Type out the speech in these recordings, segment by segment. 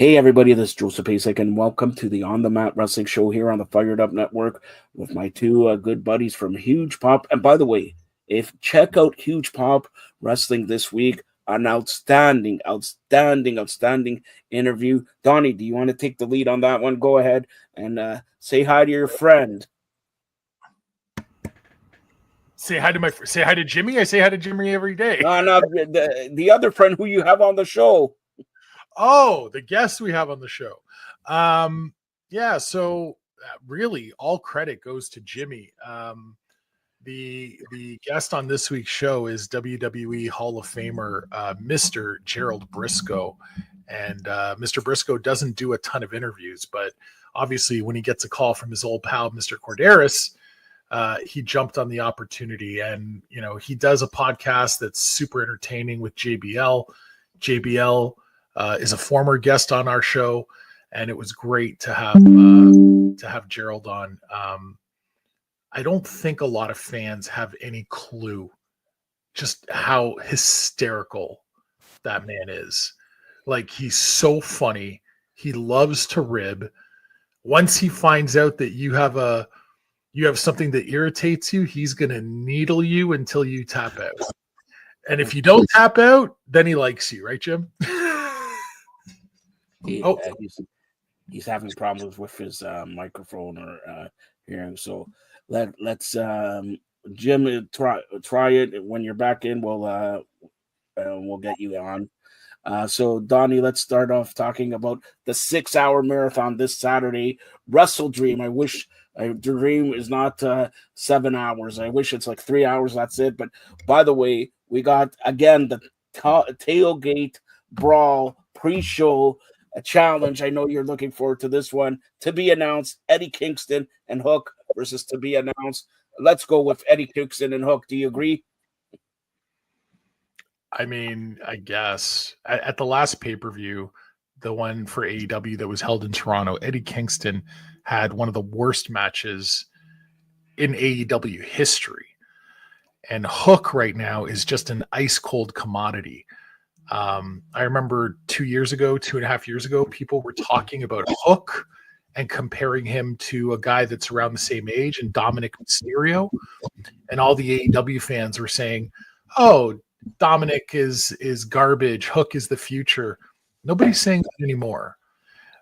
Hey everybody, this is Joseph Pasek, and welcome to the On the Mat Wrestling Show here on the Fired Up Network with my two good buddies from Huge Pop. And by the way, if check out Huge Pop Wrestling this week, an outstanding interview. Donnie, do you want to take the lead on that one? Go ahead and say hi to your friend. Say hi to Jimmy. I say hi to Jimmy every day. No, the other friend who you have on the show. Oh, the guest we have on the show. So really all credit goes to Jimmy. The guest on this week's show is WWE Hall of Famer Mr. Gerald Briscoe. And Mr. Briscoe doesn't do a ton of interviews, but obviously when he gets a call from his old pal, Mr. Korderas, he jumped on the opportunity. And, he does a podcast that's super entertaining with JBL. JBL is a former guest on our show, and it was great to have Gerald on. I don't think a lot of fans have any clue just how hysterical that man is. Like, he's so funny. He loves to rib. Once he finds out that you have something that irritates you, he's going to needle you until you tap out. And if you don't tap out, then he likes you, right, Jim? He's having problems with his microphone or hearing. So let's Jim try it. When you're back in, we'll get you on. So Donnie, let's start off talking about the 6-hour marathon this Saturday. Wrestledream. I wish a dream is not 7 hours. I wish it's like 3 hours. That's it. But by the way, we got again the tailgate brawl pre-show. A challenge. I know you're looking forward to this one. To be announced, Eddie Kingston and Hook versus to be announced. Let's go with Eddie Kingston and Hook. Do you agree? I mean, I guess. At the last pay-per-view, the one for AEW that was held in Toronto, Eddie Kingston had one of the worst matches in AEW history. And Hook right now is just an ice-cold commodity. I remember 2.5 years ago, people were talking about Hook and comparing him to a guy that's around the same age and Dominic Mysterio. And all the AEW fans were saying, oh, Dominic is garbage. Hook is the future. Nobody's saying that anymore.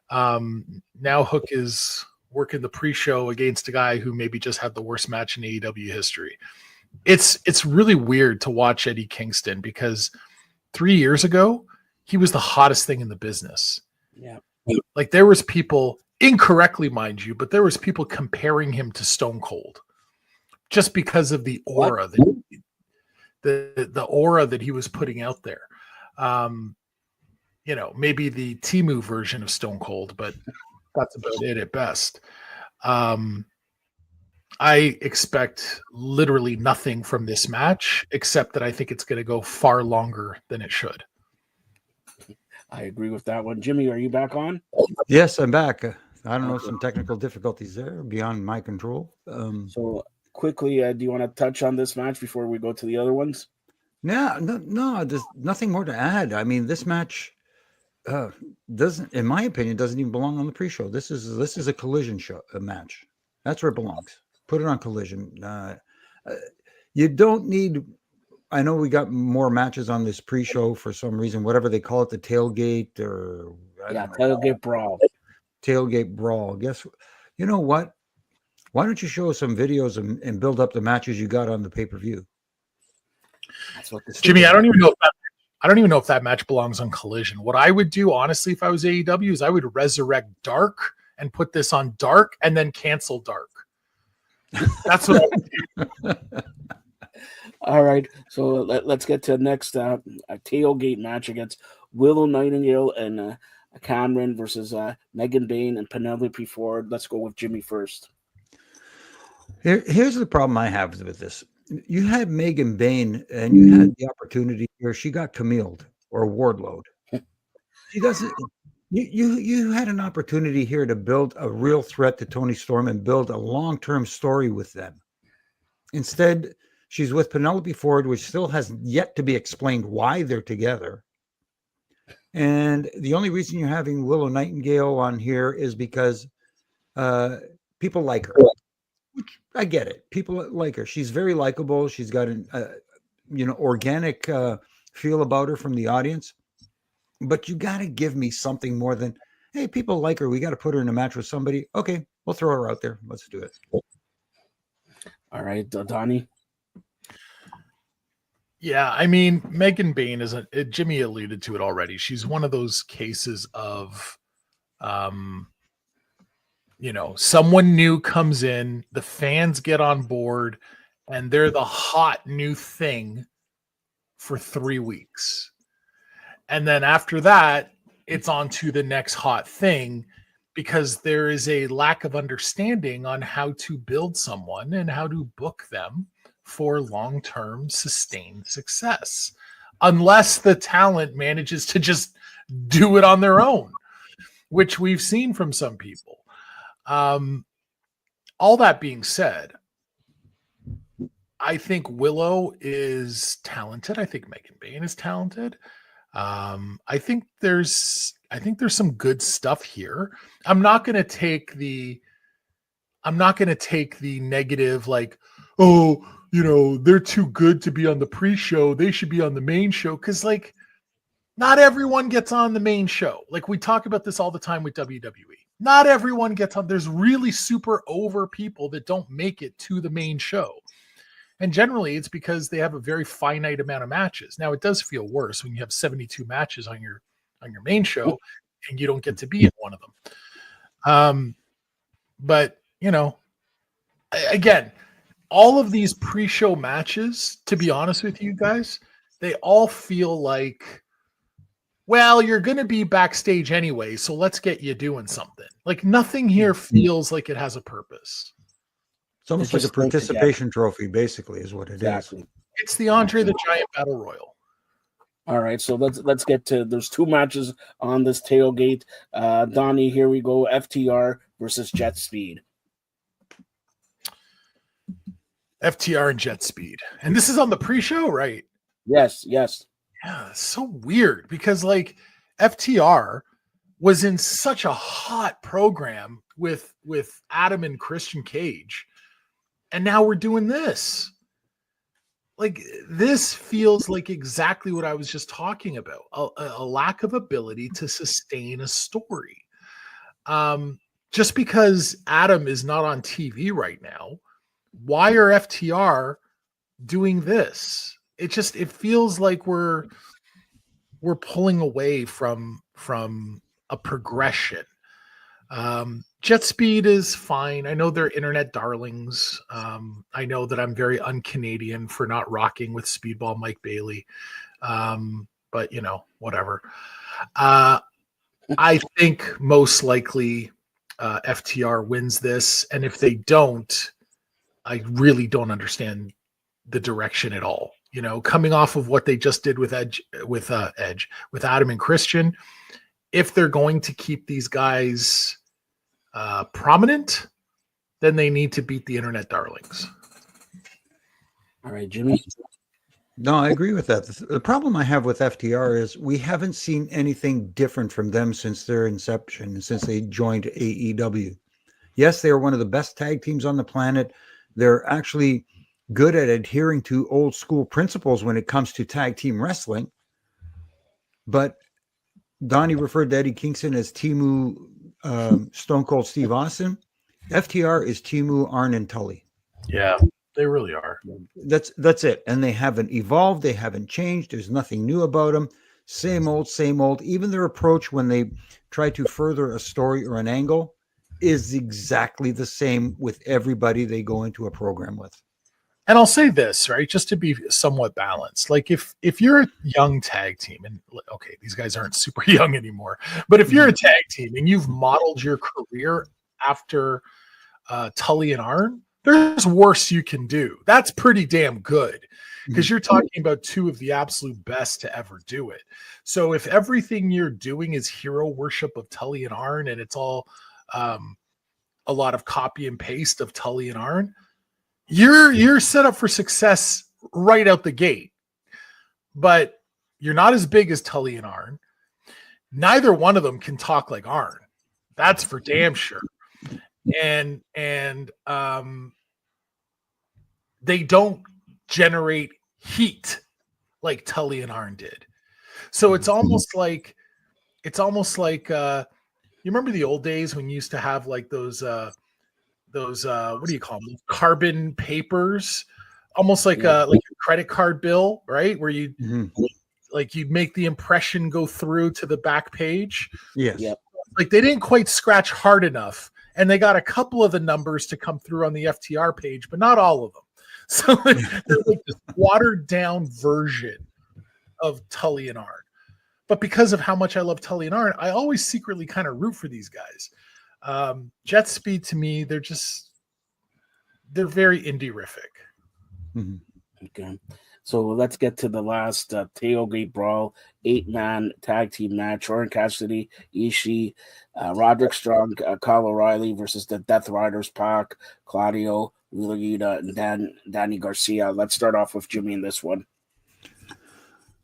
Now Hook is working the pre-show against a guy who maybe just had the worst match in AEW history. It's really weird to watch Eddie Kingston because 3 years ago, he was the hottest thing in the business. Yeah. Like, there was people, incorrectly, mind you, but there was people comparing him to Stone Cold just because of the aura the aura that he was putting out there. Maybe the Temu version of Stone Cold, but that's about it at best. I expect literally nothing from this match, except that I think it's going to go far longer than it should. I agree with that one. Jimmy, are you back on? Yes, I'm back. I don't know, some technical difficulties there beyond my control. So quickly, do you want to touch on this match before we go to the other ones? No, there's nothing more to add. I mean, this match doesn't, in my opinion, doesn't even belong on the pre-show. This is a Collision match. That's where it belongs. Put it on Collision. You don't need. I know we got more matches on this pre-show for some reason, whatever they call it, the tailgate or tailgate brawl. Tailgate brawl. Guess you know what? Why don't you show us some videos and build up the matches you got on the pay-per-view? That's what this Jimmy, I don't even know if that match belongs on Collision. What I would do, honestly, if I was AEW, is I would resurrect Dark and put this on Dark and then cancel Dark. That's what I would do. All right, so let's get to the next a tailgate match against Willow Nightingale and Cameron versus Megan Bayne and Penelope Ford. Let's go with Jimmy first. Here's the problem I have with this. You had Megan Bayne, and you had the opportunity where she got Camille'd or Wardlowed. She doesn't. You had an opportunity here to build a real threat to Toni Storm and build a long-term story with them. Instead, she's with Penelope Ford, which still has yet to be explained why they're together. And the only reason you're having Willow Nightingale on here is because people like her. Which I get it. People like her. She's very likable. She's got an organic feel about her from the audience. But you got to give me something more than, hey, people like her. We got to put her in a match with somebody. Okay, we'll throw her out there. Let's do it. All right, Donnie. Yeah, I mean, Megan Bayne Jimmy alluded to it already. She's one of those cases of, someone new comes in, the fans get on board, and they're the hot new thing for 3 weeks. And then after that, it's on to the next hot thing, because there is a lack of understanding on how to build someone and how to book them for long-term sustained success, unless the talent manages to just do it on their own, which we've seen from some people. All that being said, I think Willow is talented. I think Megan Bayne is talented. I think there's some good stuff here. I'm not going to take the negative, like, oh, they're too good to be on the pre-show. They should be on the main show. Cause like not everyone gets on the main show. Like we talk about this all the time with WWE. Not everyone gets on. There's really super over people that don't make it to the main show. And generally it's because they have a very finite amount of matches. Now it does feel worse when you have 72 matches on your main show and you don't get to be in one of them. But again, all of these pre-show matches, to be honest with you guys, they all feel like, well, you're going to be backstage anyway, so let's get you doing something. Like nothing here feels like it has a purpose. It's almost like a participation trophy, basically, is what it is. It's the Andre the Giant Battle Royal. All right, so let's get to. There's 2 matches on this tailgate. Donnie, here we go. FTR versus Jet Speed. FTR and Jet Speed, and this is on the pre-show, right? Yes. Yeah, it's so weird because like FTR was in such a hot program with Adam and Christian Cage, and now we're doing this. Like this feels like exactly what I was just talking about, a lack of ability to sustain a story. Just because Adam is not on TV right now, why are FTR doing this? It feels like we're pulling away from a progression. Jet Speed is fine. I know they're internet darlings. I know that I'm very un-Canadian for not rocking with Speedball Mike Bailey. But whatever. I think most likely FTR wins this. And if they don't, I really don't understand the direction at all. Coming off of what they just did with Adam and Christian, if they're going to keep these guys prominent, then they need to beat the internet darlings. All right, Jimmy. No, I agree with that. The problem I have with FTR is we haven't seen anything different from them since their inception, since they joined AEW. Yes, they are one of the best tag teams on the planet. They're actually good at adhering to old school principles when it comes to tag team wrestling. But Donnie referred to Eddie Kingston as Timu Stone Cold Steve Austin. FTR is Timu, Arn, and Tully. Yeah, they really are. That's it. And they haven't evolved. They haven't changed. There's nothing new about them. Same old, same old. Even their approach when they try to further a story or an angle is exactly the same with everybody they go into a program with. And I'll say this, right, just to be somewhat balanced. Like if you're a young tag team, and okay, these guys aren't super young anymore, but if you're a tag team and you've modeled your career after Tully and Arn, there's worse you can do. That's pretty damn good because you're talking about 2 of the absolute best to ever do it. So if everything you're doing is hero worship of Tully and Arn, and it's all a lot of copy and paste of Tully and Arn, you're set up for success right out the gate. But you're not as big as Tully and Arn. neither one of them can talk like Arn. That's for damn sure. And they don't generate heat like Tully and Arn did. So it's almost like you remember the old days when you used to have like those what do you call them? Carbon papers, almost like a credit card bill, right? Where you like you'd make the impression go through to the back page. Yes. Yep. Like they didn't quite scratch hard enough, and they got a couple of the numbers to come through on the FTR page, but not all of them. So they're like this watered down version of Tully and Arn. But because of how much I love Tully and Arn, I always secretly kind of root for these guys. Jet Speed, to me, they're very indie-rific. Okay. So let's get to the last tailgate brawl, 8-man tag team match. Orange Cassidy, Ishii, Roderick Strong, Kyle O'Reilly versus the Death Riders, Pac, Claudio, Wheeler Yuta, and Danny Garcia. Let's start off with Jimmy in this one.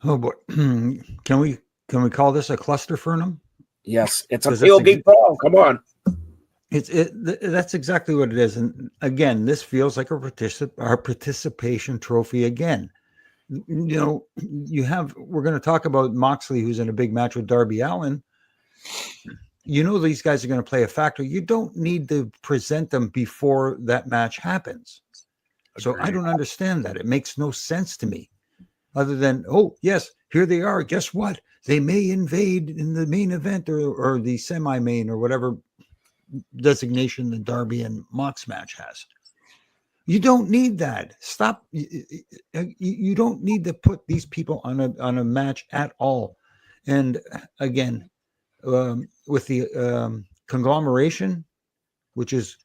Oh boy, can we call this a cluster furnum? Yes, it's a tailgate brawl. Come on. That's exactly what it is. And again, this feels like our participation trophy again. You know, we're going to talk about Moxley, who's in a big match with Darby Allin. You know, these guys are going to play a factor. You don't need to present them before that match happens. So I don't understand that. It makes no sense to me, other than, oh, yes, here they are. Guess what? They may invade in the main event or the semi-main or whatever designation the Darby and Mox match has. You don't need that. Stop. You don't need to put these people on a match at all. And again, with the conglomeration, which is,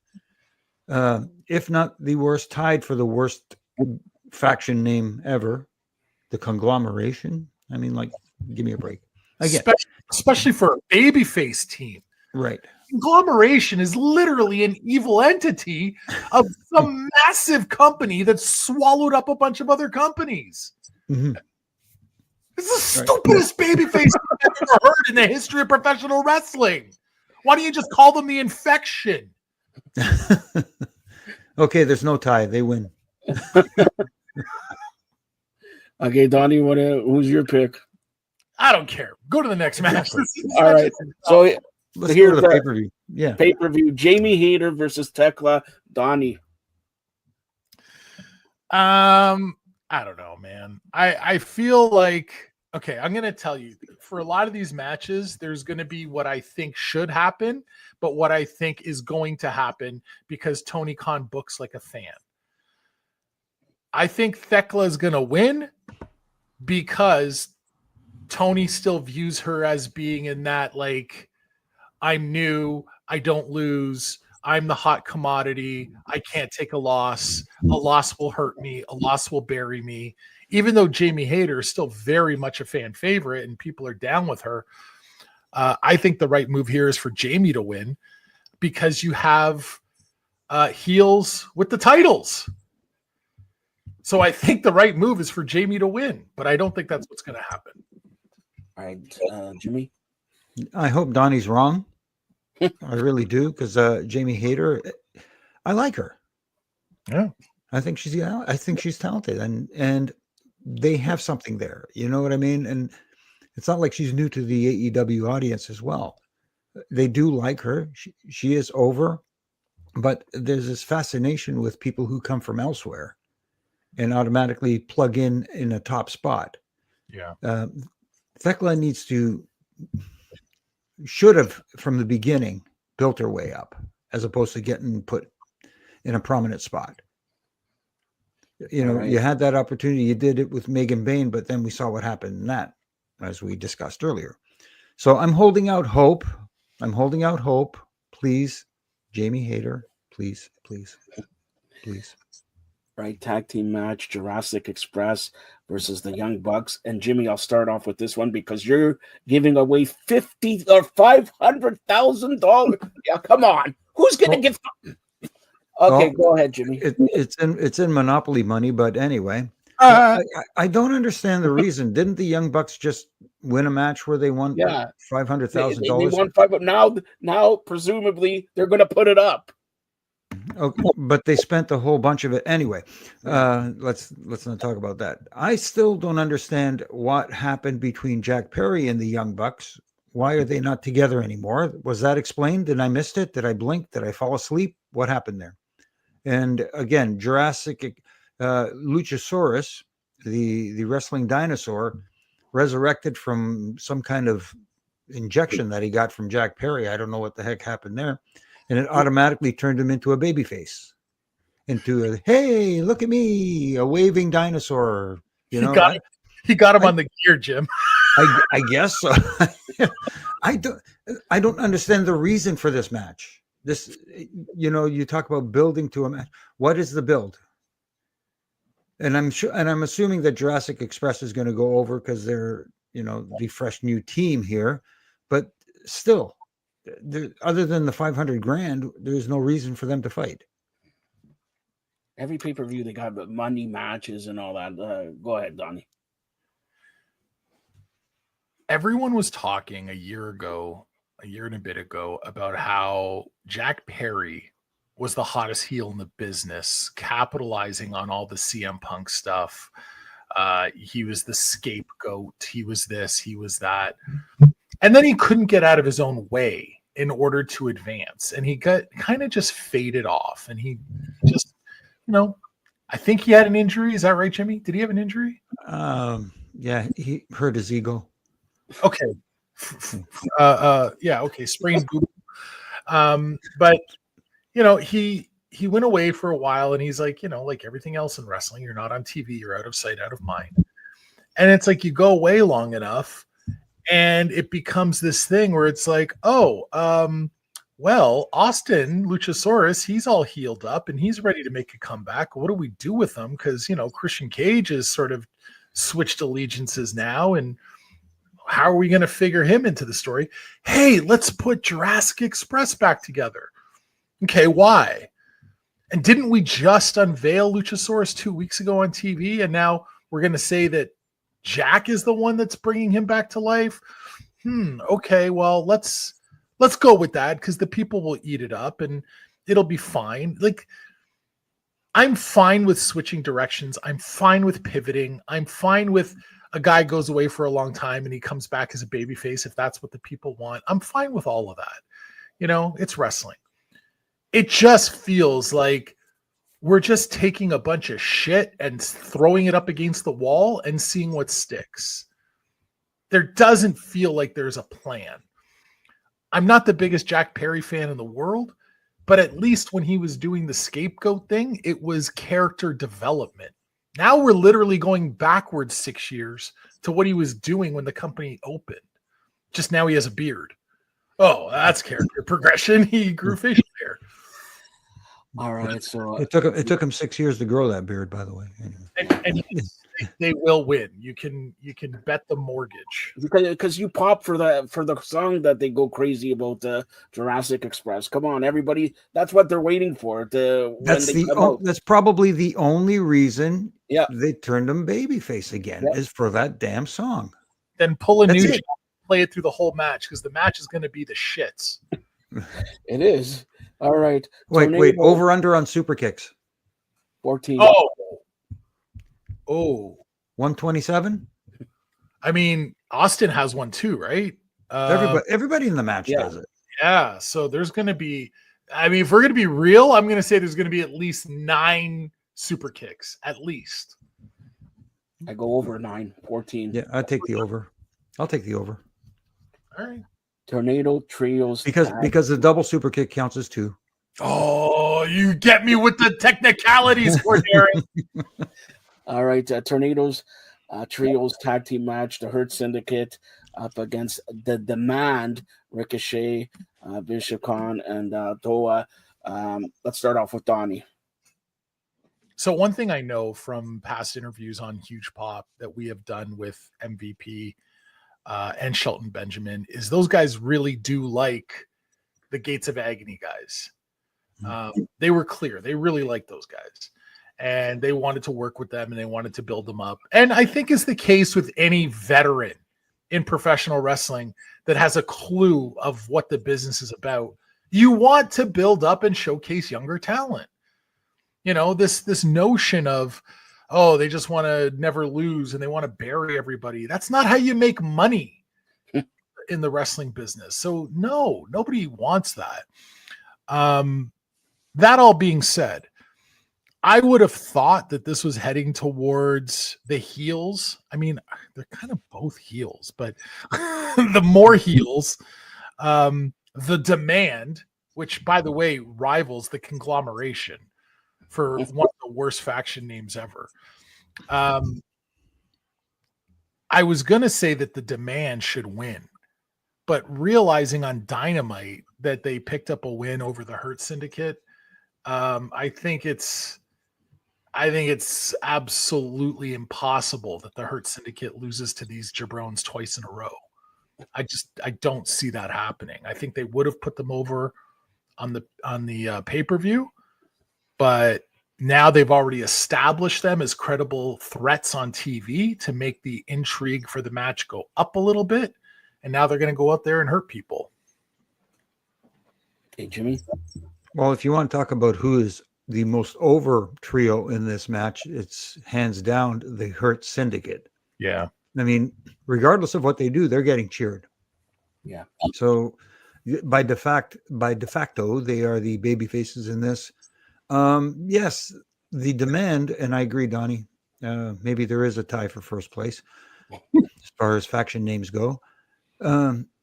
if not the worst, tied for the worst faction name ever, the conglomeration. I mean, like, give me a break. Again, especially for a babyface team. Right. Conglomeration is literally an evil entity of some massive company that swallowed up a bunch of other companies. Mm-hmm. It's the stupidest babyface I've ever heard in the history of professional wrestling. Why don't you just call them the Infection? Okay, there's no tie. They win. Okay, Donnie, who's your pick? I don't care. Go to the next match. All right. So let's here's go to the pay-per-view. Yeah. Pay-per-view. Jamie Hayter versus Tekla. Donnie. I don't know, man. I feel like, okay, I'm going to tell you, for a lot of these matches, there's going to be what I think should happen, but what I think is going to happen because Tony Khan books like a fan. I think Thekla is going to win because Tony still views her as being in that, like, I'm new, I don't lose, I'm the hot commodity, I can't take a loss will hurt me, a loss will bury me. Even though Jamie Hayter is still very much a fan favorite and people are down with her, I think the right move here is for Jamie to win because you have heels with the titles. So I think the right move is for Jamie to win, but I don't think that's what's going to happen. All right, Jimmy. I hope Donnie's wrong. I really do, because Jamie Hayter, I like her. Yeah, I think she's talented, and they have something there. You know what I mean? And it's not like she's new to the AEW audience as well. They do like her. She is over, but there's this fascination with people who come from elsewhere and automatically plug in a top spot. Yeah. Thekla should have from the beginning built her way up as opposed to getting put in a prominent spot. You know, you had that opportunity. You did it with Megan Bain, but then we saw what happened in that, as we discussed earlier. So I'm holding out hope. Please, Jamie Hayter, please. Right, tag team match, Jurassic Express versus the Young Bucks. And Jimmy, I'll start off with this one because you're giving away $50,000 or $500,000. Yeah, come on. Who's going to give? Okay, go ahead, Jimmy. It's in Monopoly money, but anyway. I don't understand the reason. Didn't the Young Bucks just win a match where they won Yeah. They $500,000? won 5, but now presumably they're going to put it up. Okay, but they spent a whole bunch of it anyway. Let's not talk about that. I still don't understand what happened between Jack Perry and the Young Bucks. Why are they not together anymore? Was that explained? Did I miss it? Did I blink? Did I fall asleep? What happened there? And again, Jurassic Luchasaurus, the wrestling dinosaur, resurrected from some kind of injection that he got from Jack Perry. I don't know what the heck happened there. And it automatically turned him into a baby face, into a, hey, look at me, a waving dinosaur. You know, he got him on the gear, Jim. I guess so. I don't understand the reason for this match. This, you talk about building to a match. What is the build? And I'm assuming that Jurassic Express is going to go over because they're, the fresh new team here, but still, other than the $500,000, there's no reason for them to fight. Every pay-per-view they got money matches and all that. Go ahead, Donnie. Everyone was talking a year and a bit ago, about how Jack Perry was the hottest heel in the business, capitalizing on all the CM Punk stuff. He was the scapegoat. He was this, he was that. And then he couldn't get out of his own way in order to advance. And he got kind of just faded off. And he just, I think he had an injury. Is that right, Jimmy? Did he have an injury? Yeah, he hurt his ego. Okay. Yeah, okay. Sprained boob. But he went away for a while, and he's like, like everything else in wrestling, you're not on TV, you're out of sight, out of mind. And it's like you go away long enough, and it becomes this thing where it's like, well, Austin Luchasaurus, he's all healed up and he's ready to make a comeback. What do we do with him? Because Christian Cage has sort of switched allegiances now, and how are we going to figure him into the story? Hey, let's put Jurassic Express back together. Okay, why? And didn't we just unveil Luchasaurus 2 weeks ago on TV? And now we're going to say that Jack is the one that's bringing him back to life? Okay, well, let's go with that, because the people will eat it up and it'll be fine. Like, I'm fine with switching directions. I'm fine with pivoting. I'm fine with a guy goes away for a long time and he comes back as a babyface if that's what the people want. I'm fine with all of that. It's wrestling. It just feels like we're just taking a bunch of shit and throwing it up against the wall and seeing what sticks. There doesn't feel like there's a plan. I'm not the biggest Jack Perry fan in the world, but at least when he was doing the scapegoat thing, it was character development. Now we're literally going backwards 6 years to what he was doing when the company opened. Just now he has a beard. Oh, that's character progression. He grew facial hair. All right, so it took him 6 years to grow that beard, by the way. Anyway. And they will win. You can bet the mortgage, because you pop for the song that they go crazy about, Jurassic Express. Come on, everybody, that's what they're waiting for. That's probably the only reason. Yeah, they turned him babyface again, is for that damn song. Then pull a new shot, play it through the whole match, because the match is going to be the shits. It is. All right. Wait. Over under on super kicks. 14. Oh. 127. I mean, Austin has one too, right? Everybody in the match does it. Yeah. So there's going to be. I mean, if we're going to be real, I'm going to say there's going to be at least 9 super kicks, at least. I go over 9, 14. Yeah, I'll take the over. All right. Tornado trios, because the double super kick counts as 2. Oh, you get me with the technicalities, Korderas. All right, Tornadoes trios tag team match. The Hurt Syndicate up against the Demand, Ricochet, Bishop Khan, and Toa. Let's start off with Donnie. So one thing I know from past interviews on Huge Pop that we have done with MVP and Shelton Benjamin is those guys really do like the Gates of Agony guys. They were clear. They really like those guys. and they wanted to work with them and they wanted to build them up. And I think is the case with any veteran in professional wrestling that has a clue of what the business is about. You want to build up and showcase younger talent. You know, this notion of, oh, they just want to never lose and they want to bury everybody. That's not how you make money in the wrestling business. So no, nobody wants that. That all being said, I would have thought that this was heading towards the heels. I mean, they're kind of both heels, but the more heels, the Demand, which by the way, rivals the Conglomeration for one of the worst faction names ever. I was going to say that the Demand should win, but realizing on Dynamite that they picked up a win over the Hurt Syndicate, I think it's absolutely impossible that the Hurt Syndicate loses to these jabrones twice in a row. I don't see that happening. I think they would have put them over on the pay-per-view, but now they've already established them as credible threats on TV to make the intrigue for the match go up a little bit. And now they're going to go out there and hurt people. Hey, Jimmy. Well, if you want to talk about who is the most over trio in this match, it's hands down the Hurt Syndicate. Yeah. I mean, regardless of what they do, they're getting cheered. Yeah. So by de facto, they are the baby faces in this. Yes, the Demand, and I agree, Donnie, maybe there is a tie for first place as far as faction names go.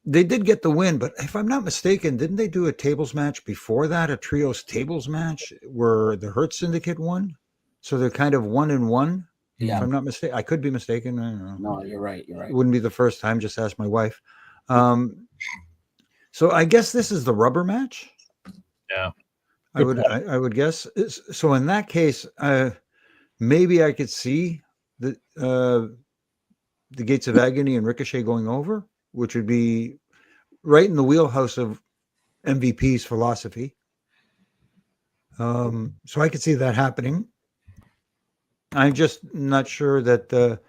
They did get the win, but if I'm not mistaken, didn't they do a tables match before that, a trios tables match where the Hurt Syndicate won? So they're kind of 1-1. Yeah. If I'm not mistaken, I could be mistaken. I don't know. No, you're right. You're right. It wouldn't be the first time. Just ask my wife. So I guess this is the rubber match. Yeah. I would guess. So in that case, maybe I could see the Gates of Agony and Ricochet going over, which would be right in the wheelhouse of MVP's philosophy. So I could see that happening. I'm just not sure that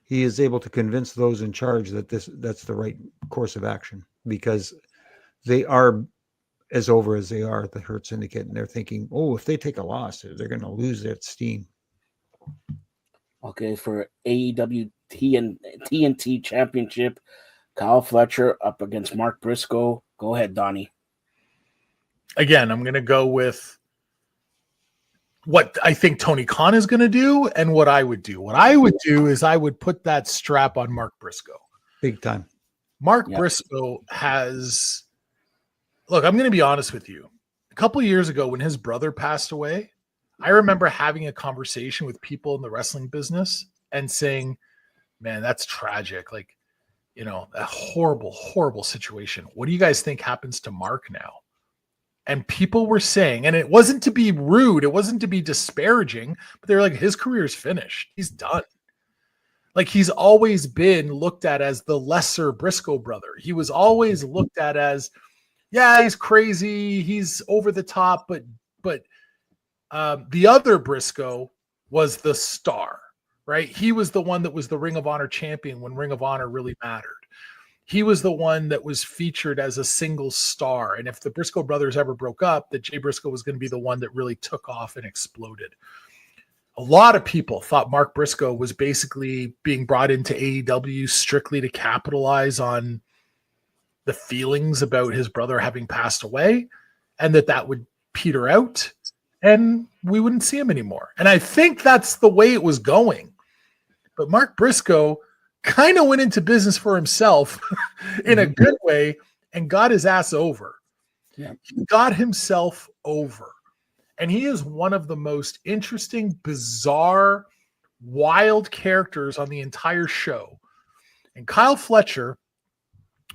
he is able to convince those in charge that that's the right course of action, because they are as over as they are at the Hurt Syndicate, and they're thinking, oh, if they take a loss, they're going to lose that steam. Okay, for AEW TNT Championship, Kyle Fletcher up against Mark Briscoe. Go ahead, Donnie. Again, I'm going to go with what I think Tony Khan is going to do and what I would do. What I would do is I would put that strap on Mark Briscoe. Big time. Mark Briscoe has... Look, I'm going to be honest with you. A couple of years ago when his brother passed away, I remember having a conversation with people in the wrestling business and saying, man, that's tragic. Like, you know, a horrible, horrible situation. What do you guys think happens to Mark now? And people were saying, and it wasn't to be rude, it wasn't to be disparaging, but they're like, his career's finished. He's done. Like, he's always been looked at as the lesser Briscoe brother. He was always looked at as, yeah, he's crazy, he's over the top, but the other Briscoe was the star, right? He was the one that was the Ring of Honor champion when Ring of Honor really mattered. He was the one that was featured as a single star. And if the Briscoe brothers ever broke up, that Jay Briscoe was going to be the one that really took off and exploded. A lot of people thought Mark Briscoe was basically being brought into AEW strictly to capitalize on the feelings about his brother having passed away, and that would peter out and we wouldn't see him anymore. And I think that's the way it was going. But Mark Briscoe kind of went into business for himself in a good way and got his ass over. Yeah. He got himself over. And he is one of the most interesting, bizarre, wild characters on the entire show. And Kyle Fletcher,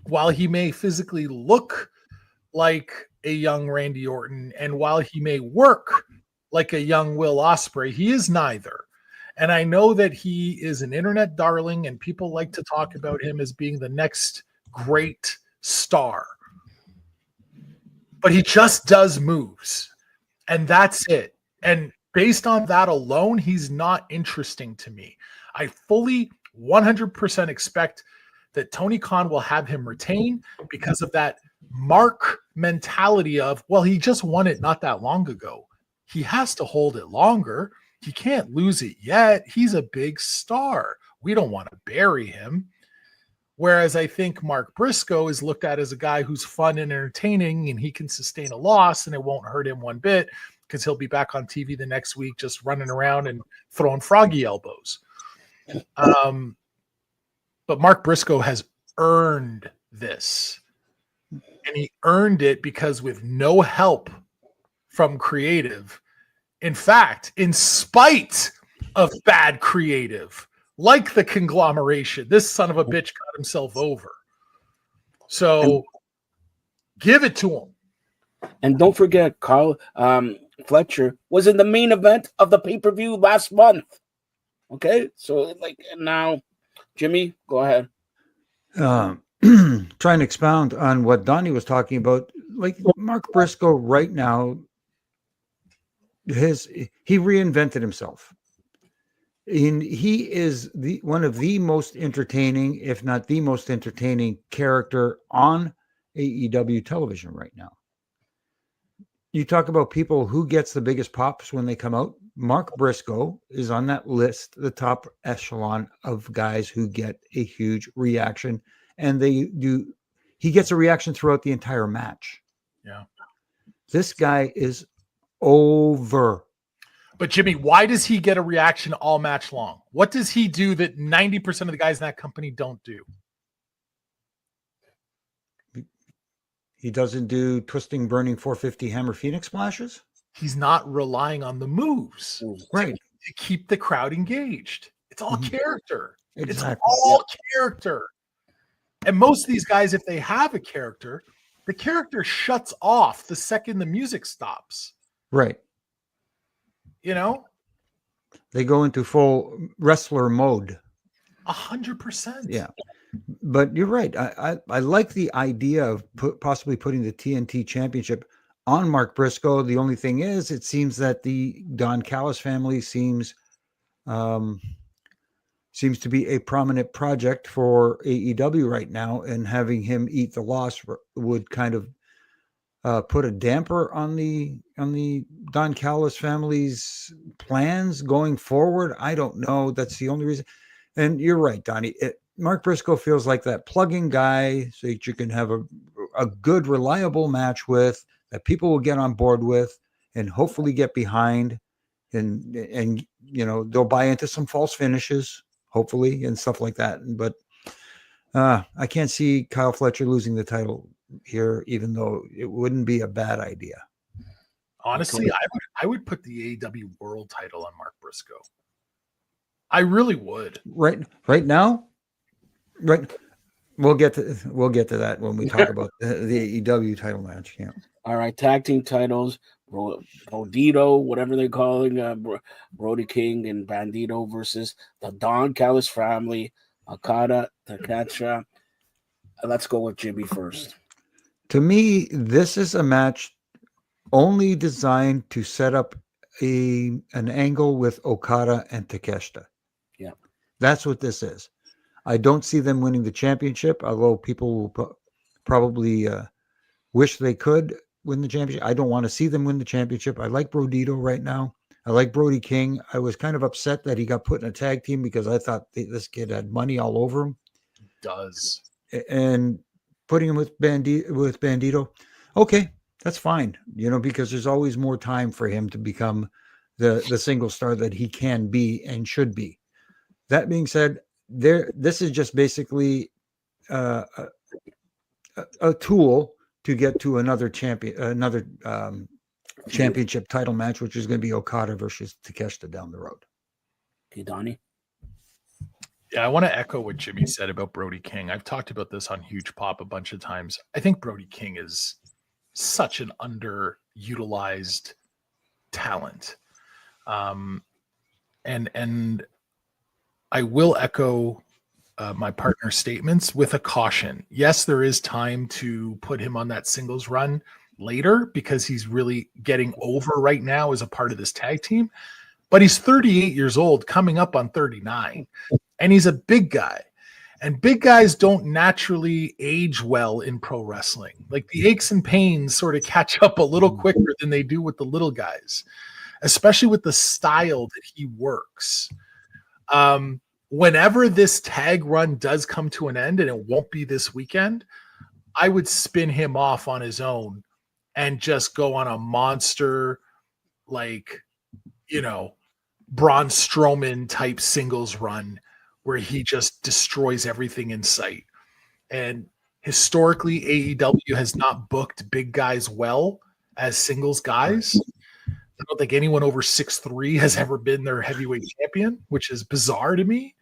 while he may physically look like a young Randy Orton, and while he may work like a young Will Ospreay, he is neither. And I know that he is an internet darling, and people like to talk about him as being the next great star. But he just does moves, and that's it. And based on that alone, he's not interesting to me. I fully 100% expect that Tony Khan will have him retain because of that Mark mentality of, well, he just won it not that long ago. He has to hold it longer. He can't lose it yet. He's a big star. We don't want to bury him. Whereas I think Mark Briscoe is looked at as a guy who's fun and entertaining, and he can sustain a loss and it won't hurt him one bit because he'll be back on TV the next week just running around and throwing froggy elbows. But Mark Briscoe has earned this. And he earned it because with no help from creative, in fact, in spite of bad creative, like the conglomeration, this son of a bitch got himself over. So give it to him. And don't forget, Carl Fletcher was in the main event of the pay-per-view last month. Okay, so like now, Jimmy, go ahead. Trying to expound on what Donnie was talking about, like Mark Briscoe right now, he reinvented himself. And he is one of the most entertaining, if not the most entertaining character on AEW television right now. You talk about people who gets the biggest pops when they come out. Mark Briscoe is on that list, the top echelon of guys who get a huge reaction, and he gets a reaction throughout the entire match. Yeah. This guy is over. But Jimmy, why does he get a reaction all match long? What does he do that 90% of the guys in that company don't do? He doesn't do twisting, burning 450 hammer Phoenix splashes. He's not relying on the moves, right, to keep the crowd engaged. It's all character. Exactly. It's all character. And most of these guys, if they have a character, the character shuts off the second the music stops. Right. You know? They go into full wrestler mode. 100%. Yeah. But you're right. I like the idea of possibly putting the TNT championship on Mark Briscoe. The only thing is, it seems that the Don Callis family seems to be a prominent project for AEW right now, and having him eat the loss would kind of put a damper on the Don Callis family's plans going forward. I don't know. That's the only reason. And you're right, Donnie. Mark Briscoe feels like that plug-in guy so that you can have a good, reliable match with, that people will get on board with and hopefully get behind, and you know, they'll buy into some false finishes, hopefully, and stuff like that. But I can't see Kyle Fletcher losing the title here, even though it wouldn't be a bad idea. Honestly, I would put the AEW World title on Mark Briscoe. I really would. Right now, right. We'll get to that when we talk about the AEW title match. Yeah. All right, tag team titles: Bandito, whatever they're calling, Brody King and Bandito versus the Don Callis family, Okada, Takeshita. Let's go with Jimmy first. To me, this is a match only designed to set up an angle with Okada and Takeshita. Yeah, that's what this is. I don't see them winning the championship, although people will probably wish they could win the championship. I don't want to see them win the championship. I like Brodito right now. I like Brody King. I was kind of upset that he got put in a tag team because I thought this kid had money all over him. He does. And putting him with Bandito, okay, that's fine. You know, because there's always more time for him to become the single star that he can be and should be. That being said, this is just basically a tool to get to another championship title match, which is going to be Okada versus Takeshita down the road. Okay, Donnie. Yeah, I want to echo what Jimmy said about Brody King. I've talked about this on Huge Pop a bunch of times. I think Brody King is such an underutilized talent. And I will echo my partner's statements with a caution. Yes, there is time to put him on that singles run later because he's really getting over right now as a part of this tag team. But he's 38 years old, coming up on 39, and he's a big guy. And big guys don't naturally age well in pro wrestling. Like the aches and pains sort of catch up a little quicker than they do with the little guys, especially with the style that he works. Whenever this tag run does come to an end, and it won't be this weekend, I would spin him off on his own and just go on a monster, like, Braun Strowman type singles run where he just destroys everything in sight. And historically, AEW has not booked big guys well as singles guys. I don't think anyone over 6'3" has ever been their heavyweight champion, which is bizarre to me.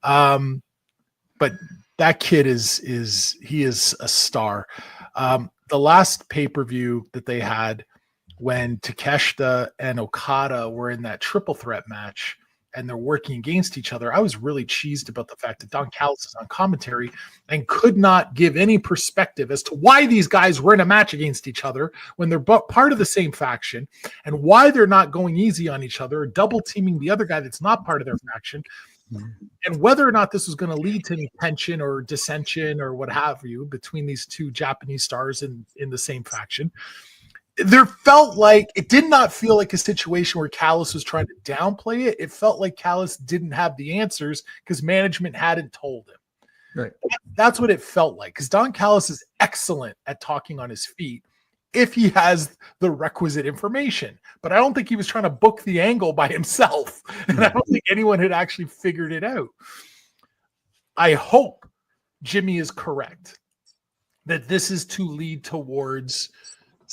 But that kid is a star. The last pay-per-view that they had when Takeshita and Okada were in that triple threat match and they're working against each other, I was really cheesed about the fact that Don Callis is on commentary and could not give any perspective as to why these guys were in a match against each other when they're part of the same faction, and why they're not going easy on each other or double teaming the other guy that's not part of their faction, and whether or not this was going to lead to any tension or dissension or what have you between these two Japanese stars in the same faction. It did not feel like a situation where Callis was trying to downplay it. It felt like Callis didn't have the answers because management hadn't told him. Right. That's what it felt like, because Don Callis is excellent at talking on his feet if he has the requisite information. But I don't think he was trying to book the angle by himself. And I don't think anyone had actually figured it out. I hope Jimmy is correct that this is to lead towards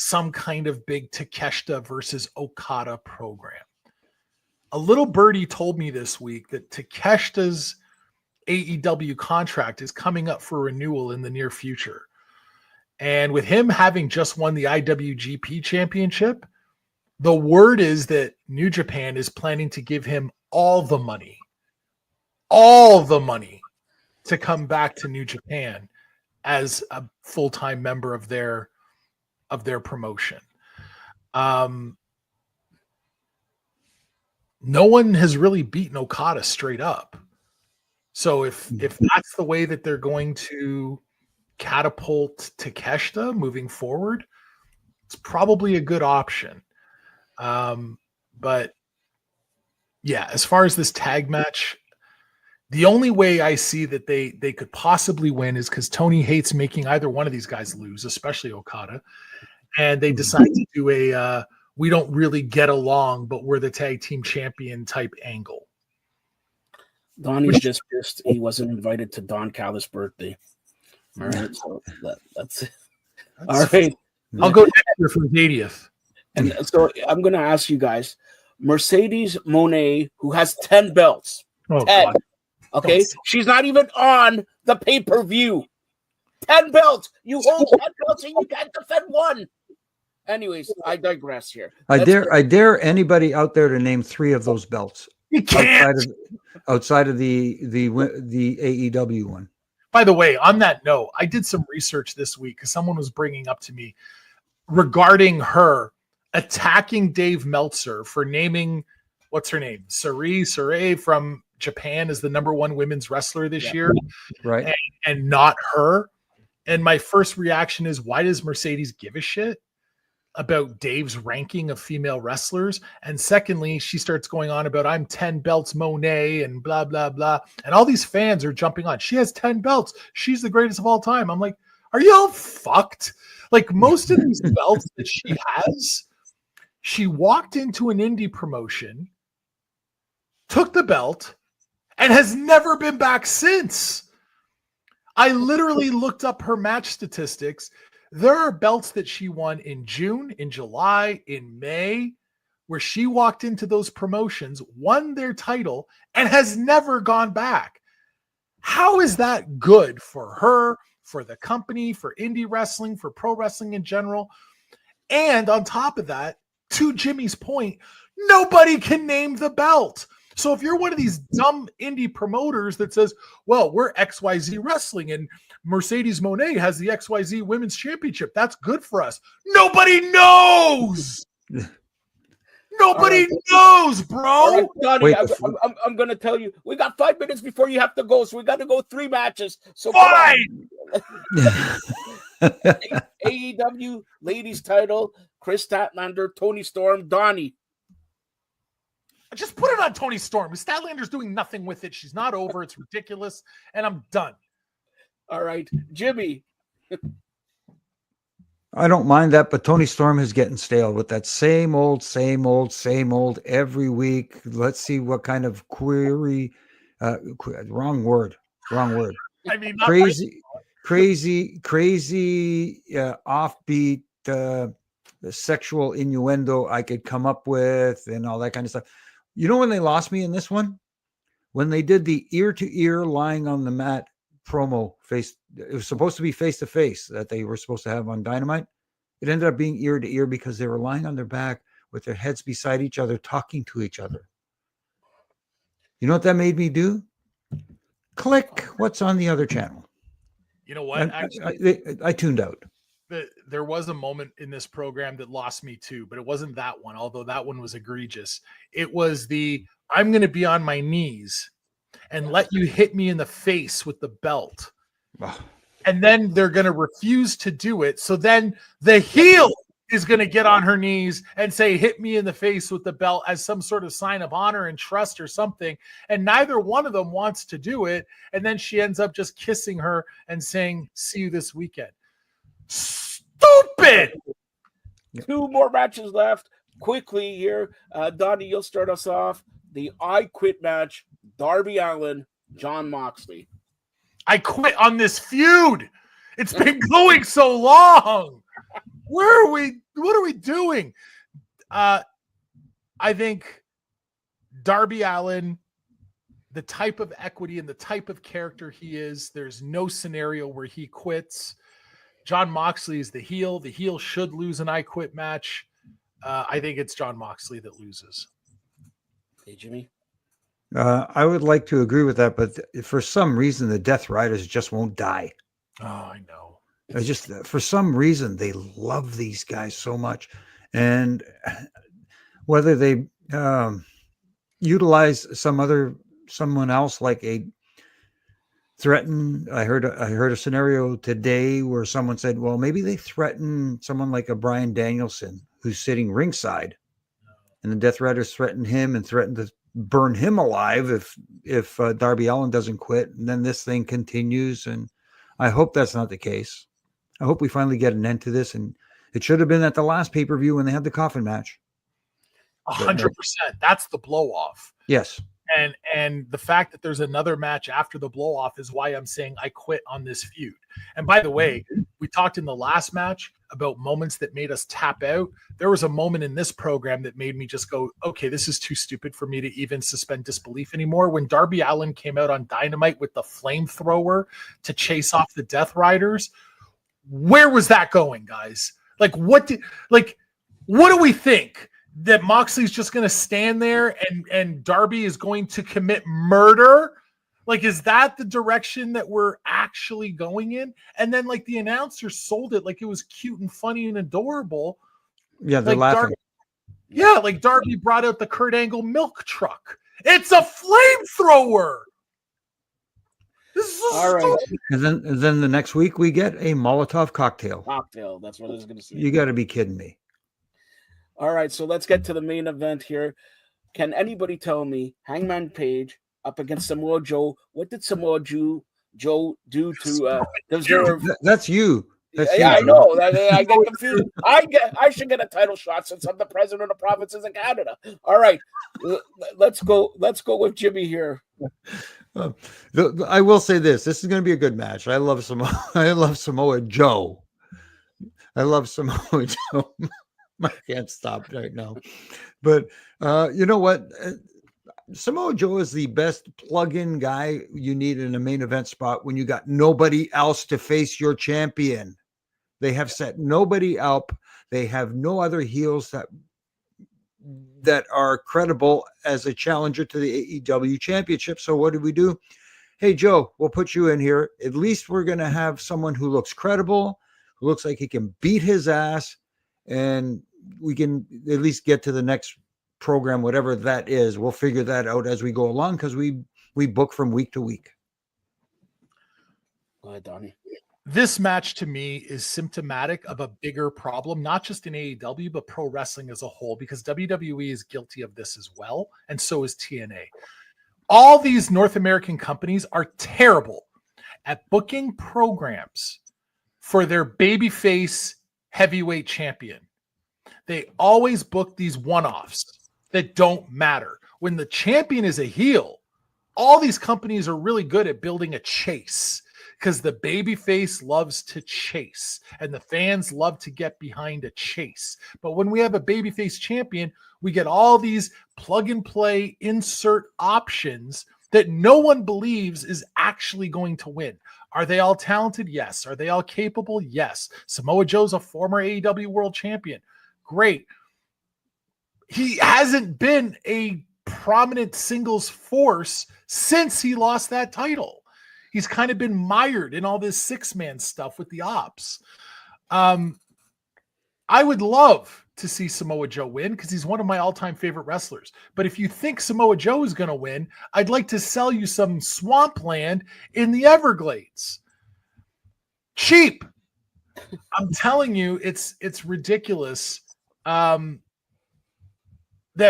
some kind of big Takeshita versus Okada program. A little birdie told me this week that Takeshita's AEW contract is coming up for renewal in the near future. And with him having just won the IWGP championship, the word is that New Japan is planning to give him all the money to come back to New Japan as a full-time member of their promotion. No one has really beaten Okada straight up. So if that's the way that they're going to catapult Takeshita moving forward, it's probably a good option. But yeah, as far as this tag match, the only way I see that they could possibly win is because Tony hates making either one of these guys lose, especially Okada. And they decide to do a we don't really get along, but we're the tag team champion type angle. Donnie's just pissed he wasn't invited to Don Callis' birthday. All right, so that's it. All right. I'll go next year for the 80th. And so I'm going to ask you guys, Mercedes Moné, who has 10 belts. 10. God. Okay, she's not even on the pay-per-view. 10 belts. You hold 10 belts and you can't defend one. Anyways, I digress here. I dare anybody out there to name 3 of those belts. You can't. Outside of the AEW one. By the way, on that note, I did some research this week because someone was bringing up to me regarding her attacking Dave Meltzer for naming, what's her name? Sarai from Japan as the #1 women's wrestler this year. Right. And not her. And my first reaction is, why does Mercedes give a shit about Dave's ranking of female wrestlers? And secondly, she starts going on about I'm 10 belts Monet and blah, blah, blah. And all these fans are jumping on. She has 10 belts. She's the greatest of all time. I'm like, are you all fucked? Like, most of these belts that she has, she walked into an indie promotion, took the belt, and has never been back since. I literally looked up her match statistics. There are belts that she won in June, in July, in May, where she walked into those promotions, won their title, and has never gone back. How is that good for her, for the company, for indie wrestling, for pro wrestling in general? And on top of that, to Jimmy's point, nobody can name the belt. So if you're one of these dumb indie promoters that says, well, we're XYZ Wrestling and Mercedes Moné has the XYZ Women's Championship, that's good for us. Nobody knows. Nobody knows, bro. All right, Donnie, Wait, I'm going to tell you, we got 5 minutes before you have to go, so we got to go 3 matches. So fine. AEW ladies title, Chris Statlander, Tony Storm, Donnie. Just put it on Tony Storm. Statlander's doing nothing with it. She's not over. It's ridiculous, and I'm done. All right, Jimmy. I don't mind that, but Tony Storm is getting stale with that same old every week. Let's see what kind of query. Wrong word. I mean, crazy, offbeat, sexual innuendo I could come up with and all that kind of stuff. You know when they lost me in this one? When they did the ear-to-ear lying on the mat promo face. It was supposed to be face-to-face that they were supposed to have on Dynamite. It ended up being ear-to-ear because they were lying on their back with their heads beside each other, talking to each other. You know what that made me do? Click what's on the other channel. You know what? I tuned out. There was a moment in this program that lost me too, but it wasn't that one, although that one was egregious. It was I'm going to be on my knees and let you hit me in the face with the belt. And then they're going to refuse to do it. So then the heel is going to get on her knees and say, hit me in the face with the belt as some sort of sign of honor and trust or something. And neither one of them wants to do it. And then she ends up just kissing her and saying, see you this weekend. Stupid. 2 more matches left. Quickly here, Donnie, you'll start us off. The I Quit match, Darby Allin, Jon Moxley. I quit on this feud. It's been going so long. What are we doing? I think Darby Allin, the type of equity and the type of character he is, there's no scenario where he quits. Jon Moxley is the heel. The heel should lose an I Quit match. I think it's Jon Moxley that loses. Hey, Jimmy. I would like to agree with that, but for some reason, the Death Riders just won't die. Oh, I know. It's just for some reason they love these guys so much, and whether they utilize someone else like a threaten. I heard a scenario today where someone said, "Well, maybe they threaten someone like a Bryan Danielson who's sitting ringside, and the Death Riders threaten him and threaten to burn him alive if Darby Allin doesn't quit, and then this thing continues." And I hope that's not the case. I hope we finally get an end to this, and it should have been at the last pay-per-view when they had the coffin match. 100%. That's the blow off. Yes. And the fact that there's another match after the blow off is why I'm saying I quit on this feud. And by the way, we talked in the last match about moments that made us tap out. There was a moment in this program that made me just go, okay, this is too stupid for me to even suspend disbelief anymore. When Darby Allin came out on Dynamite with the flamethrower to chase off the Death Riders, where was that going, guys? What do we think? That Moxley's just going to stand there and Darby is going to commit murder? Is that the direction that we're actually going in? And then the announcer sold it like it was cute and funny and adorable. Yeah, they're laughing. Darby brought out the Kurt Angle milk truck. It's a flamethrower. This is all right. And then the next week we get a Molotov cocktail. That's what I was going to say. You got to be kidding me. All right, so let's get to the main event here. Can anybody tell me Hangman Page up against Samoa Joe? What did Samoa Joe do to deserve? That's you. I know. I get confused. I should get a title shot since I'm the president of provinces in Canada. All right, let's go. Let's go with Jimmy here. I will say this: this is going to be a good match. I love Samoa Joe. I love Samoa Joe. I can't stop right now. But you know what? Samoa Joe is the best plug-in guy you need in a main event spot when you got nobody else to face your champion. They have set nobody up. They have no other heels that that are credible as a challenger to the AEW championship. So what do? Hey, Joe, we'll put you in here. At least we're going to have someone who looks credible, who looks like he can beat his ass, and we can at least get to the next program, whatever that is. We'll figure that out as we go along because we book from week to week. Go ahead, Donnie. This match to me is symptomatic of a bigger problem, not just in AEW, but pro wrestling as a whole, because WWE is guilty of this as well, and so is TNA. All these North American companies are terrible at booking programs for their babyface heavyweight champion. They always book these one-offs that don't matter. When the champion is a heel, all these companies are really good at building a chase, because the babyface loves to chase and the fans love to get behind a chase. But when we have a babyface champion, we get all these plug and play insert options that no one believes is actually going to win. Are they all talented? Yes. Are they all capable? Yes. Samoa Joe's a former AEW world champion. Great. He hasn't been a prominent singles force since he lost that title. He's kind of been mired in all this six-man stuff with the ops. I would love to see Samoa Joe win because he's one of my all-time favorite wrestlers. But if you think Samoa Joe is going to win, I'd like to sell you some swampland in the Everglades. Cheap. I'm telling you, it's ridiculous that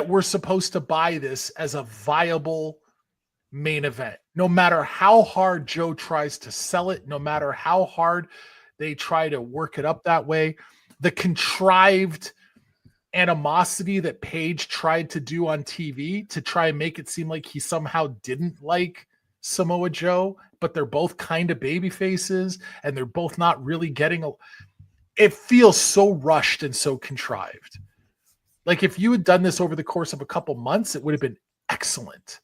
we're supposed to buy this as a viable main event. No matter how hard Joe tries to sell it, no matter how hard they try to work it up that way, the contrived animosity that Paige tried to do on TV to try and make it seem like he somehow didn't like Samoa Joe, but they're both kind of baby faces and they're both not really getting it feels so rushed and so contrived. Like if you had done this over the course of a couple months, it would have been excellent.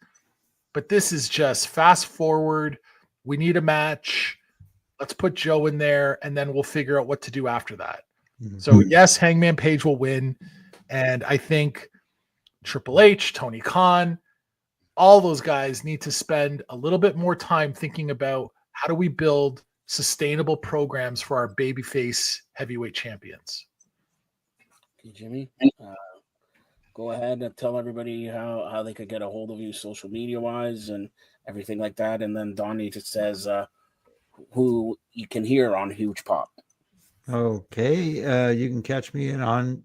But this is just fast forward. We need a match. Let's put Joe in there, and then we'll figure out what to do after that. Mm-hmm. So, yes, Hangman Page will win. And I think Triple H, Tony Khan, all those guys need to spend a little bit more time thinking about how do we build sustainable programs for our babyface heavyweight champions. Okay, Jimmy. Go ahead and tell everybody how they could get a hold of you social media wise and everything like that. And then Donnie just says who you can hear on Huge Pop. Okay. You can catch me on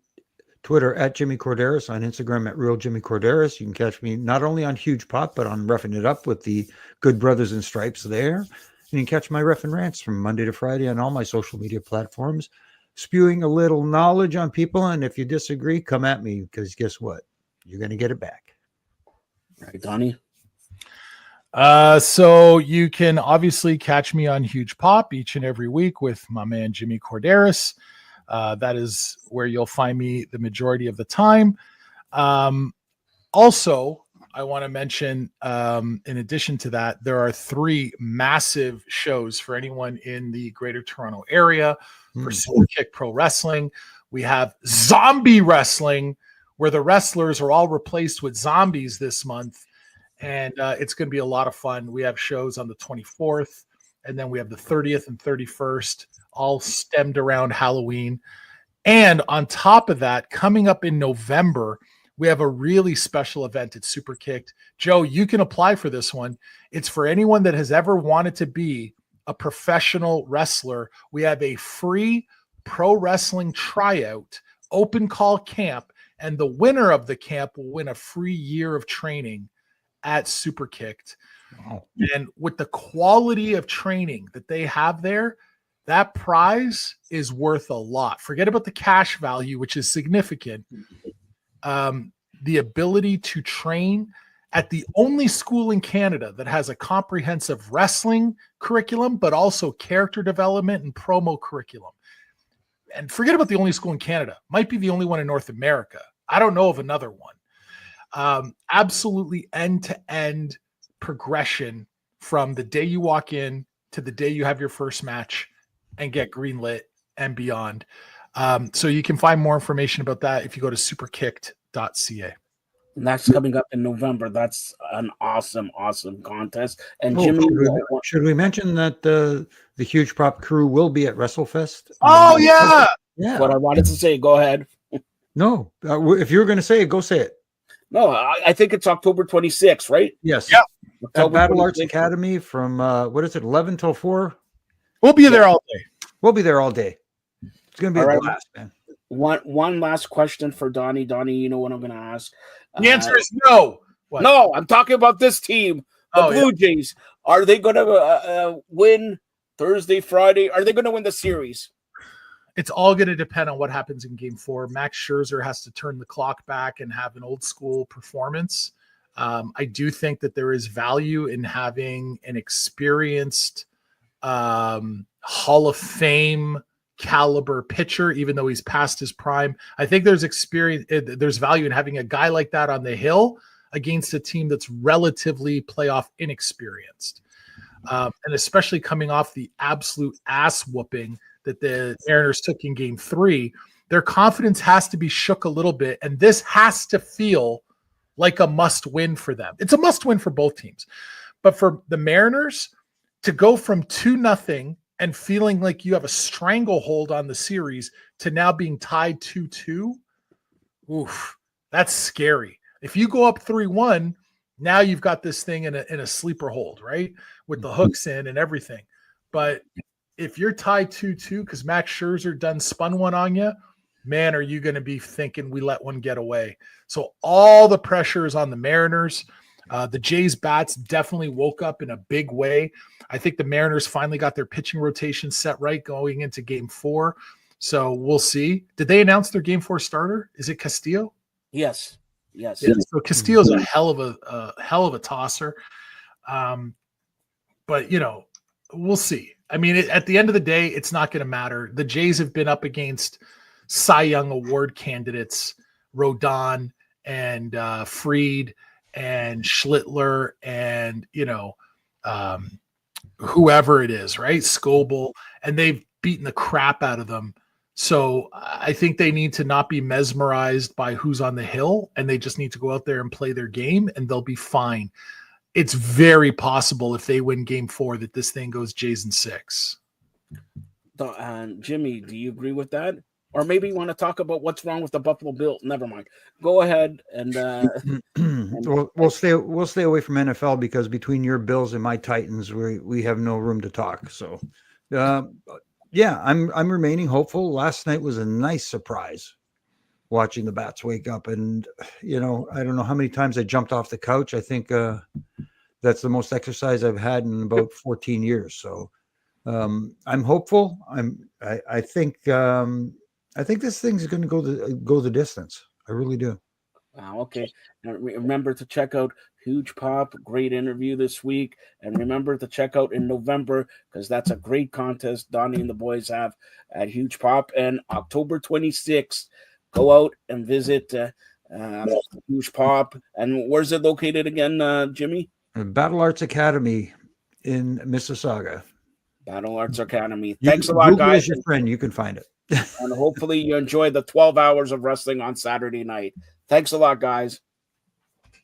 Twitter at Jimmy Korderas, on Instagram at Real Jimmy Korderas. You can catch me not only on Huge Pop, but on Reffing It Up with the Good Brothers in Stripes there. And you can catch my Reffing Rants from Monday to Friday on all my social media platforms, spewing a little knowledge on people. And if you disagree, come at me, because guess what? You're going to get it back. All right, Donnie. So you can obviously catch me on Huge Pop each and every week with my man, Jimmy Korderas. That is where you'll find me the majority of the time. Also, I want to mention, in addition to that, there are 3 massive shows for anyone in the Greater Toronto area for Super Kick Pro Wrestling. We have Zombie Wrestling, where the wrestlers are all replaced with zombies this month. And it's going to be a lot of fun. We have shows on the 24th, and then we have the 30th and 31st, all stemmed around Halloween. And on top of that, coming up in November, we have a really special event at Super Kicked. Joe, you can apply for this one. It's for anyone that has ever wanted to be a professional wrestler. We have a free pro wrestling tryout, open call camp, and the winner of the camp will win a free year of training at Super Kicked. Wow. And with the quality of training that they have there, that prize is worth a lot. Forget about the cash value, which is significant. The ability to train at the only school in Canada that has a comprehensive wrestling curriculum, but also character development and promo curriculum. And forget about the only school in Canada. Might be the only one in North America. I don't know of another one. Absolutely end-to-end progression from the day you walk in to the day you have your first match and get greenlit and beyond. So you can find more information about that if you go to superkicked.com. And that's coming up in November. That's an awesome contest. And Oh, Jimmy, should we mention that the Huge Prop crew will be at WrestleFest? Oh, yeah. Yeah. what I wanted to say. Go ahead. No, if you were going to say it, go say it. No, I think it's October 26th, right? Yes. Yep. At October Battle Arts 26th. Academy from, 11 till 4? We'll be there all day. We'll be there all day. It's going to be All a right. blast, man. One last question for Donnie. Donnie, you know what I'm going to ask? The answer is no. What? No, I'm talking about this team, the Blue Jays. Are they going to win Thursday, Friday? Are they going to win the series? It's all going to depend on what happens in Game 4. Max Scherzer has to turn the clock back and have an old school performance. I do think that there is value in having an experienced Hall of Fame caliber pitcher, even though he's past his prime. I think there's value in having a guy like that on the hill against a team that's relatively playoff inexperienced. And especially coming off the absolute ass whooping that the Mariners took in Game 3, their confidence has to be shook a little bit. And this has to feel like a must win for them. It's a must win for both teams. But for the Mariners to go from 2-0 and feeling like you have a stranglehold on the series to now being tied 2-2, oof, that's scary. If you go up 3-1, now you've got this thing in a sleeper hold, right? With the hooks in and everything. But if you're tied 2-2 because Max Scherzer done spun one on you, man, are you going to be thinking we let one get away? So all the pressure is on the Mariners. The Jays bats definitely woke up in a big way. I think the Mariners finally got their pitching rotation set right going into Game 4. So we'll see. Did they announce their Game 4 starter? Is it Castillo? Yes. Yeah, so Castillo's a hell of a tosser. But we'll see. I mean, at the end of the day, it's not going to matter. The Jays have been up against Cy Young Award candidates, Rodon and Fried and Schlittler and whoever it is, right? Scoble, and they've beaten the crap out of them. So I think they need to not be mesmerized by who's on the hill, and they just need to go out there and play their game, and they'll be fine. It's very possible if they win Game 4 that this thing goes Jays in 6. Jimmy, do you agree with that? Or maybe you want to talk about what's wrong with the Buffalo Bills? Never mind. Go ahead and we'll stay away from NFL because between your Bills and my Titans, we have no room to talk. So, yeah, I'm remaining hopeful. Last night was a nice surprise watching the Bats wake up, and I don't know how many times I jumped off the couch. I think that's the most exercise I've had in about 14 years. So I'm hopeful. I think this thing's going to go the distance. I really do. Wow. Okay. And remember to check out Huge Pop. Great interview this week. And remember to check out in November because that's a great contest Donnie and the boys have at Huge Pop. And October 26th, go out and visit Huge Pop. And where's it located again, Jimmy? Battle Arts Academy in Mississauga. Battle Arts Academy. Thanks a lot, Google guys. Is your friend. You can find it. And hopefully you enjoy the 12 hours of wrestling on Saturday night. Thanks a lot, guys.